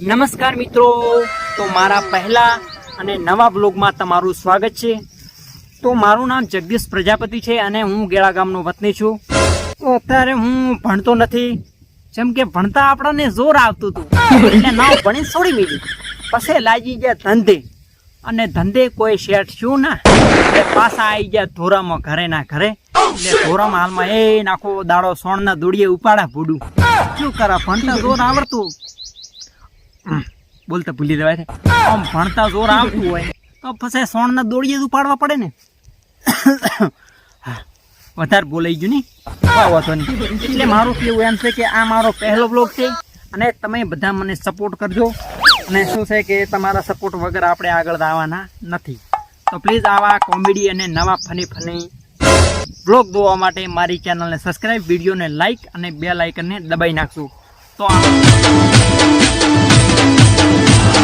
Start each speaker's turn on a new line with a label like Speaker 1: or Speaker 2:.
Speaker 1: નમસ્કાર મિત્રો, તો મારા પહેલા અને નવા બ્લોગમાં તમારું સ્વાગત છે। તો મારું નામ જગદીશ પ્રજાપતિ છે અને હું ગેળા ગામનો વતની છું। તો અત્યારે હું ભણતો નથી, જેમ કે ભણતા આપણને જોર આવતું હતું એટલે નાવ ભણી છોડી દીધી। પછી લાગી ગયા ધંધે, અને ધંધે કોઈ શેઠ શું ના એટલે પાછા આવી ગયા ધોરામાં ઘરે ના ઘરે। એટલે ધોરામાં હાલમાં એ નાખો દાડો સોણના દોડીએ ઉપાડા ભૂડું શું કરા, ભણતા જોર આવડતું બોલતા ભૂલી જવાય છે। આમ ભણતા જોર આવતું હોય તો પછી સોણના દોડીએ જ ઉપાડવા પડે ને। વધારે બોલાઈ ગયું નહીં। એટલે મારું કેવું એમ છે કે આ મારો પહેલો બ્લોગ છે અને તમે બધા મને સપોર્ટ કરજો। અને શું છે કે તમારા સપોર્ટ વગર આપણે આગળ આવવાના નથી। તો પ્લીઝ આવા કોમેડી અને નવા ફની બ્લોગ જોવા માટે મારી ચેનલને સબસ્ક્રાઈબ, વિડીયોને લાઈક અને બેલ આઇકનને દબાઈ નાખજો। તો